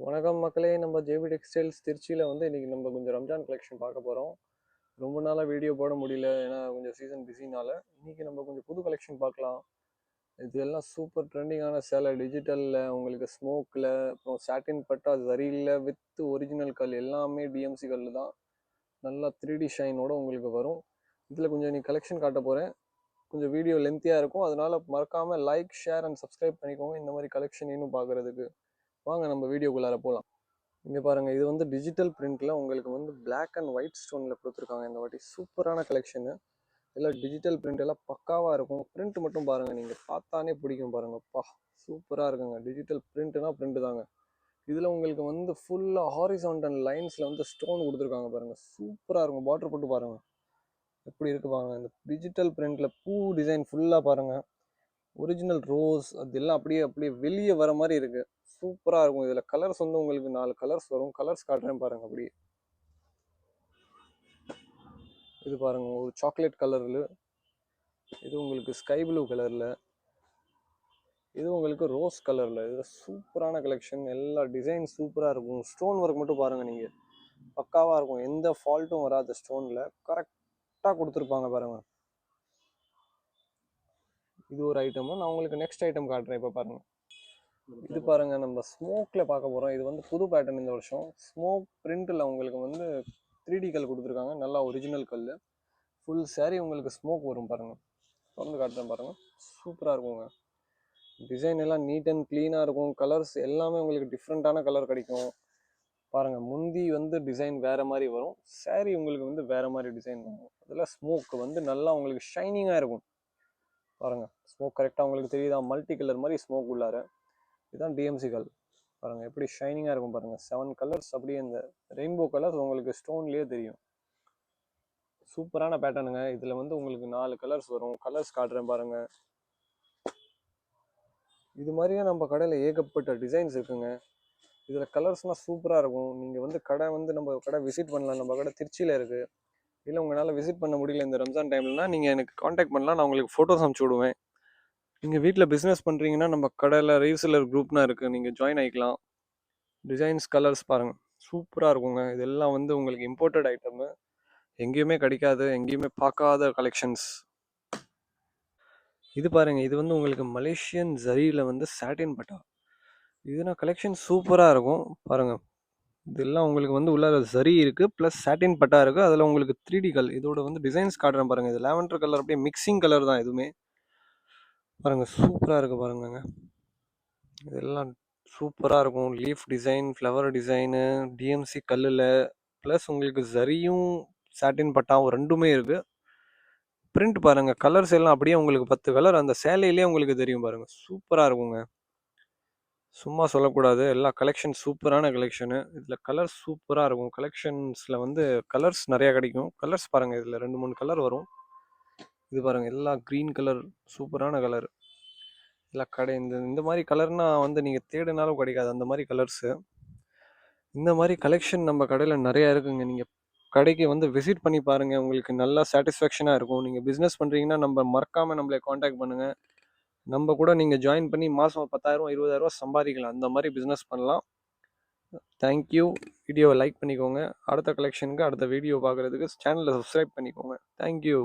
வணக்கம் மக்களே, நம்ம ஜேபி டெக்ஸ்டைல்ஸ் திருச்சியில் வந்து இன்றைக்கி நம்ம கொஞ்சம் ரம்ஜான் கலெக்ஷன் பார்க்க போகிறோம். ரொம்ப நாளாக வீடியோ போட முடியல, ஏன்னா கொஞ்சம் சீசன் பிஸினால. இன்றைக்கி நம்ம கொஞ்சம் புது கலெக்ஷன் பார்க்கலாம். இது எல்லாம் சூப்பர் ட்ரெண்டிங்கான சேலை, டிஜிட்டலில் உங்களுக்கு ஸ்மோக்கில், அப்புறம் சாட்டின் பட்டா ஜரியில் வித் ஒரிஜினல் கல், எல்லாமே டிஎம்சி கல் தான். நல்லா 3D ஷைனோட உங்களுக்கு வரும். இதில் கொஞ்சம் நீ கலெக்ஷன் காட்ட போகிறேன். கொஞ்சம் வீடியோ லென்த்தியாக இருக்கும், அதனால் மறக்காமல் லைக், ஷேர் அண்ட் சப்ஸ்கிரைப் பண்ணிக்கோங்க இந்த மாதிரி கலெக்ஷன் இன்னும் பார்க்குறதுக்கு. வாங்க நம்ம வீடியோக்குள்ளார போகலாம். இங்கே பாருங்கள், இது வந்து டிஜிட்டல் பிரிண்டில் உங்களுக்கு வந்து பிளாக் அண்ட் ஒயிட் ஸ்டோனில் கொடுத்துருக்காங்க. இந்த வாட்டி சூப்பரான கலெக்ஷனு. எல்லாம் டிஜிட்டல் பிரிண்ட் எல்லாம் பக்காவாக இருக்கும். பிரிண்ட் மட்டும் பாருங்கள், நீங்கள் பார்த்தானே பிடிக்கும் பாருங்கப்பா, சூப்பராக இருக்குங்க. டிஜிட்டல் பிரிண்ட்னா பிரிண்ட் தாங்க. இதில் உங்களுக்கு வந்து ஃபுல்லாக ஹாரிசான்டல் லைன்ஸில் வந்து ஸ்டோன் கொடுத்துருக்காங்க பாருங்கள், சூப்பராக இருக்கும். பார்டர் போட்டு பாருங்கள் எப்படி இருக்குது பாருங்கள். இந்த டிஜிட்டல் பிரிண்டில் பூ டிசைன் ஃபுல்லாக பாருங்கள், ஒரிஜினல் ரோஸ் அதெல்லாம் அப்படியே அப்படியே வெளியே வர மாதிரி இருக்குது. சூப்பராக இருக்கும். இதில் கலர்ஸ் வந்து உங்களுக்கு 4 கலர்ஸ் வரும். கலர்ஸ் காட்டுறேன் பாருங்கள். அப்படியே இது பாருங்கள், ஒரு சாக்லேட் கலரில், இது உங்களுக்கு ஸ்கை ப்ளூ கலரில், இது உங்களுக்கு ரோஸ் கலரில். இது சூப்பரான கலெக்ஷன். எல்லா டிசைன் சூப்பராக இருக்கும். ஸ்டோன் ஒர்க் மட்டும் பாருங்கள், நீங்கள் பக்காவாக இருக்கும். எந்த ஃபால்ட்டும் வராது. ஸ்டோனில் கரெக்டாக கொடுத்துருப்பாங்க பாருங்கள். இது ஒரு ஐட்டம். நான் உங்களுக்கு நெக்ஸ்ட் ஐட்டம் காட்டுறேன். இப்போ பாருங்கள், இது பாருங்க, நம்ம ஸ்மோக்ல பார்க்க போறோம். இது வந்து புது பேட்டர்ன் இந்த வருஷம். ஸ்மோக் பிரிண்ட்ல உங்களுக்கு வந்து 3D கல் கொடுத்துருக்காங்க. நல்லா ஒரிஜினல் கல். ஃபுல் சாரி உங்களுக்கு ஸ்மோக் வரும் பாருங்க. தொடர்ந்து காட்டுறேன் பாருங்க, சூப்பரா இருக்குங்க. டிசைன் எல்லாம் நீட் அண்ட் கிளீனா இருக்கும். கலர்ஸ் எல்லாமே உங்களுக்கு டிஃப்ரெண்டான கலர் கிடைக்கும் பாருங்க. முந்தி வந்து டிசைன் வேற மாதிரி வரும், சாரி உங்களுக்கு வந்து வேற மாதிரி டிசைன் வரும். அதில் ஸ்மோக் வந்து நல்லா உங்களுக்கு ஷைனிங்கா இருக்கும் பாருங்க. ஸ்மோக் கரெக்டாக உங்களுக்கு தெரியுதா? மல்டி கலர் மாதிரி ஸ்மோக் உள்ளார. இதுதான் டிஎம்சி கல் பாருங்கள், எப்படி ஷைனிங்காக இருக்கும் பாருங்கள். 7 கலர்ஸ் அப்படியே இந்த ரெயின்போ கலர்ஸ் உங்களுக்கு ஸ்டோன்லேயே தெரியும். சூப்பரான பேட்டர்னுங்க. இதில் வந்து உங்களுக்கு 4 கலர்ஸ் வரும். கலர்ஸ் காட்டுறேன் பாருங்கள். இது மாதிரியே நம்ம கடையில் ஏகப்பட்ட டிசைன்ஸ் இருக்குங்க. இதில் கலர்ஸ்லாம் சூப்பராக இருக்கும். நீங்கள் வந்து கடை வந்து நம்ம கடை விசிட் பண்ணலாம். நம்ம கடை திருச்சியில் இருக்குது. இல்லை உங்களால் விசிட் பண்ண முடியல இந்த ரம்ஜான் டைம்லனா, நீங்கள் எனக்கு காண்டாக்ட் பண்ணலாம். நான் உங்களுக்கு ஃபோட்டோஸ் அனுப்பிச்சி விடுவேன். நீங்கள் வீட்டில் பிஸ்னஸ் பண்ணுறீங்கன்னா நம்ம கடையில் ரீசெல்லர் குரூப்னா இருக்குது, நீங்கள் ஜாயின் ஆகிக்கலாம். டிசைன்ஸ் கலர்ஸ் பாருங்கள், சூப்பராக இருக்குங்க. இதெல்லாம் வந்து உங்களுக்கு இம்போர்ட்டட் ஐட்டமு, எங்கேயுமே கிடைக்காது, எங்கேயுமே பார்க்காத கலெக்ஷன்ஸ். இது பாருங்கள், இது வந்து உங்களுக்கு மலேசியன் ஜரியில் வந்து சாட்டின் பட்டா. இதுனா கலெக்ஷன் சூப்பராக இருக்கும் பாருங்கள். இதெல்லாம் உங்களுக்கு வந்து உள்ள ஜரி இருக்குது, ப்ளஸ் சாட்டின் பட்டா இருக்குது. அதில் உங்களுக்கு 3D கல். இதோட வந்து டிசைன்ஸ் காட்டுறேன் பாருங்கள். இது லாவெண்டர் கலர், அப்படியே மிக்சிங் கலர் தான் எதுவுமே. பாருங்கள், சூப்பராக இருக்குது பாருங்கங்க. இதெல்லாம் சூப்பராக இருக்கும். Leaf design, flower design, TMC கல்லில், ப்ளஸ் உங்களுக்கு ஜரியும் சாட்டின் பட்டாவும் ரெண்டுமே இருக்குது. பிரிண்ட் பாருங்கள், கலர்ஸ் எல்லாம் அப்படியே உங்களுக்கு 10 கலர் அந்த சேலையிலே உங்களுக்கு தெரியும் பாருங்கள். சூப்பராக இருக்குங்க, சும்மா சொல்லக்கூடாது. எல்லா கலெக்ஷன் சூப்பரான கலெக்ஷனு. இதில் கலர்ஸ் சூப்பராக இருக்கும். கலெக்ஷன்ஸில் வந்து கலர்ஸ் நிறையா கிடைக்கும். கலர்ஸ் பாருங்கள், இதில் 2-3 கலர் வரும். இது பாருங்கள், எல்லாம் க்ரீன் கலர், சூப்பரான கலர். இல்லை கடை இந்த மாதிரி கலர்னால் வந்து நீங்கள் தேடினாலும் கிடைக்காது, அந்த மாதிரி கலர்ஸு. இந்த மாதிரி கலெக்ஷன் நம்ம கடையில் நிறையா இருக்குங்க. நீங்கள் கடைக்கு வந்து விசிட் பண்ணி பாருங்கள், உங்களுக்கு நல்லா சாட்டிஸ்ஃபேக்ஷனாக இருக்கும். நீங்கள் பிஸ்னஸ் பண்ணுறீங்கன்னா நம்ம மறக்காமல் நம்மளை காண்டாக்ட் பண்ணுங்கள். நம்ம கூட நீங்கள் ஜாயின் பண்ணி மாதம் 10,000 20,000 சம்பாதிக்கலாம். அந்த மாதிரி பிஸ்னஸ் பண்ணலாம். தேங்க்யூ. வீடியோவை லைக் பண்ணிக்கோங்க. அடுத்த கலெக்ஷனுக்கு அடுத்த வீடியோ பார்க்குறதுக்கு சேனலை சப்ஸ்கிரைப் பண்ணிக்கோங்க. தேங்க்யூ.